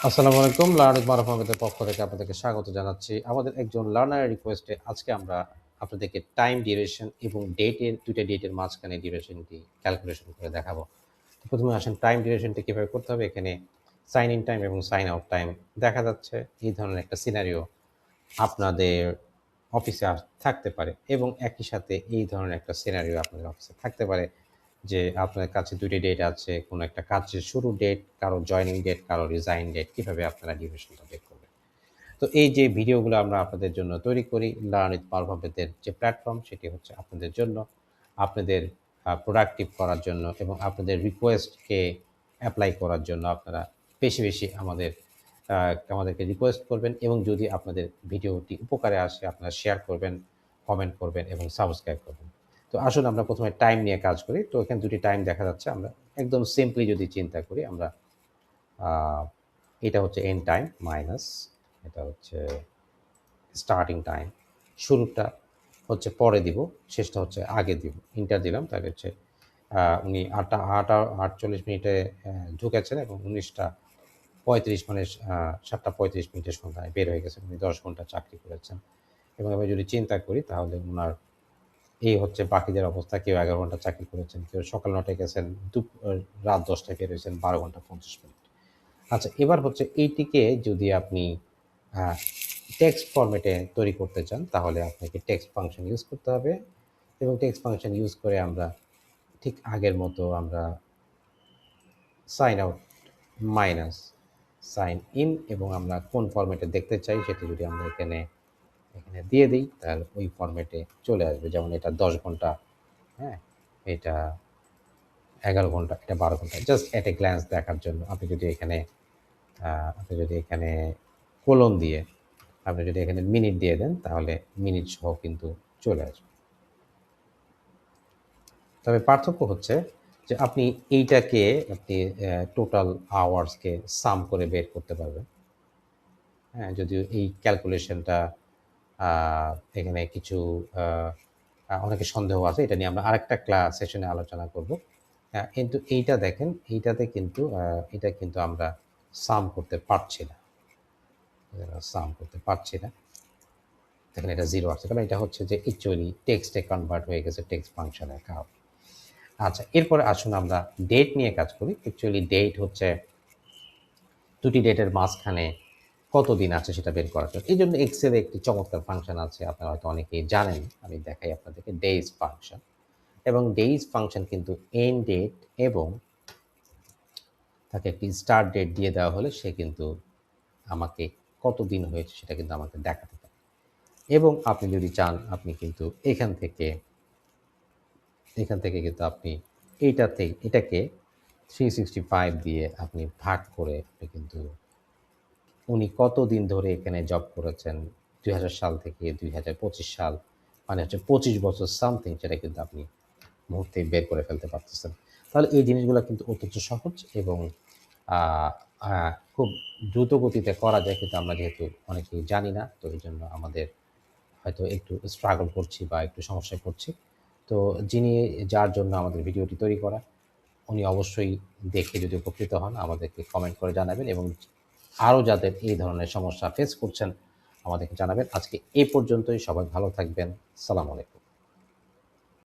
আসসালামু আলাইকুম। লার্নিং মারুফ পক্ষ থেকে আপনাদেরকে স্বাগত জানাচ্ছি। আমাদের একজন লার্নারের রিকোয়েস্টে আজকে আমরা আপনাদেরকে টাইম ডিউরেশন এবং দুইটা ডেটের মাঝখানে ডিউরেশনটি ক্যালকুলেশন করে দেখাবো। তো প্রথমে আসেন টাইম ডিউরেশনটা কীভাবে করতে হবে। এখানে সাইন ইন টাইম এবং সাইন আউট টাইম দেখা যাচ্ছে। এই ধরনের একটা সিনারিও আপনাদের অফিসে থাকতে পারে এবং একই সাথে এই ধরনের একটা সিনারিও আপনাদের অফিসে থাকতে পারে যে আপনার কাছে ২ টি ডেট আছে। কোনো একটা কাজের শুরুর ডেট, কারো জয়েনিং ডেট, কারো রিজাইন ডেট। কিভাবে আপনারা ডিউরেশনটা বের করবেন। তো এই যে ভিডিওগুলো আমরা আপনাদের জন্য তৈরি করি, লার্ন উইথ মারুফ যে প্ল্যাটফর্ম সেটি হচ্ছে আপনাদের জন্য, আপনাদের প্রোডাক্টিভ করার জন্য এবং আপনাদের রিকোয়েস্টকে এপ্লাই করার জন্য আপনারা বেশি আমাদেরকে রিকোয়েস্ট করবেন এবং যদি আপনাদের ভিডিওটি উপকারে আসে আপনারা শেয়ার করবেন, কমেন্ট করবেন এবং সাবস্ক্রাইব করবেন। তো আসুন আমরা প্রথমে টাইম নিয়ে কাজ করি। তো এখানে ২ টি টাইম দেখা যাচ্ছে। আমরা একদম সিম্পলি যদি চিন্তা করি আমরা আ এটা হচ্ছে এন্ড টাইম মাইনাস এটা হচ্ছে স্টার্টিং টাইম। শুরুটা হচ্ছে পরে দিব, শেষটা হচ্ছে আগে দিব। ইন্টার দিলাম তাহলে হচ্ছে উনি ৮:৪৮ মিনিটে ঢুকেছেন এবং ১৯:৩৫ মানে ৭:৩৫ মিনিটের সন্ধ্যায় বের হয়ে গেছেন। উনি ১০ ঘন্টা চাকরি করেছেন এবং আমি যদি চিন্তা করি তাহলে উনার এই হচ্ছে বাকিদের অবস্থা। কেউ ১১ ঘন্টা চাকরি করেছেন, কেউ সকাল ৯টায় গেছেন, রাত ১০টায় বের হয়েছেন, ১২ ঘন্টা ৫০ মিনিট। আচ্ছা, এবার হচ্ছে এইটিকে যদি আপনি আ টেক্সট ফরম্যাটে তৈরি করতে চান তাহলে আপনাকে টেক্সট ফাংশন ইউজ করতে হবে এবং টেক্সট ফাংশন ইউজ করে আমরা ঠিক আগের মতো আমরা sign out minus sign in এবং আমরা কোন ফরম্যাটে দেখতে চাই সেটি যদি আমরা এখানে দিয়ে দিই তাহলে ওই ফরম্যাটে চলে আসবে। যেমন এটা ১০ ঘন্টা, হ্যাঁ? এটা ১১ ঘন্টা, এটা ১২ ঘন্টা। জাস্ট এট এ গ্ল্যান্স দেখার জন্য আপনি যদি এখানে কোলন দিয়ে আপনি যদি এখানে মিনিট দিয়ে দেন তাহলে মিনিট সহ কিন্তু চলে আসবে। তবে পার্থক্য হচ্ছে যে আপনি এইটাকে টোটাল আওয়ার্সকে সাম করে বের করতে পারবেন। হ্যাঁ? যদিও এই ক্যালকুলেশনটা আ এখানে কিছু আ আ অনেকের সন্দেহ আছে। এটা নিয়ে আমরা আরেকটা সেশনে আলোচনা করব। কিন্তু এইটা দেখেন, এটা কিন্তু আমরা সাম করতে পারছি না। সাম করতে পারছি না। দেখেন এটা 0 আসছে। কারণ এটা হচ্ছে যে অ্যাকচুয়ালি টেক্সটে কনভার্ট হয়ে গেছে টেক্সট ফাংশনের কারণে। আচ্ছা, এরপরে আসুন আমরা ডেট নিয়ে কাজ করি। অ্যাকচুয়ালি ডেট হচ্ছে ২ টি ডেটের মাঝখানে কতদিন আছে সেটা বের করার জন্য। এইজন্য এক্সেলে একটি চমৎকার ফাংশন আছে। আপনারা হয়তো অনেকেই জানেন। আমি দেখাই আপনাদেরকে ডেইজ ফাংশন। এবং ডেইজ ফাংশন কিন্তু এন্ড ডেট এবং তাকে একটি স্টার্ট ডেট দিয়ে দেওয়া হলে সে কিন্তু আমাকে কতদিন হয়েছে সেটা কিন্তু আমাকে দেখাতে পারে। এবং আপনি যদি চান আপনি কিন্তু এখান থেকে কিন্তু আপনি এটাকে 365 দিয়ে আপনি ভাগ করে আপনি কিন্তু উনি কতদিন ধরে এখানে জব করেছেন ২০০০ সাল থেকে ২০২৫ সাল মানে হচ্ছে ২৫ বছর সামথিং সেটা কিন্তু আপনি মুহূর্তেই বের করে ফেলতে পারতেছেন। তাহলে এই জিনিসগুলা কিন্তু অত্যন্ত সহজ এবং আ আ খুব দ্রুত গতিতে করা যায় কিন্তু আমরা যেহেতু অনেকেই জানি না তো এজন্য আমাদের হয়তো একটু স্ট্রাগল করছি বা একটু সমস্যায় পড়ছি। তো যার জন্য আমাদের ভিডিওটি তৈরি করা, উনি অবশ্যই দেখে যদি উপকৃত হন আমাদেরকে কমেন্ট করে জানাবেন এবং আরও যাদের এই ধরনের সমস্যা ফেস করছেন আমাদেরকে জানাবেন। আজকে এ পর্যন্তই। সবাই ভালো থাকবেন। সালাম আলাইকুম।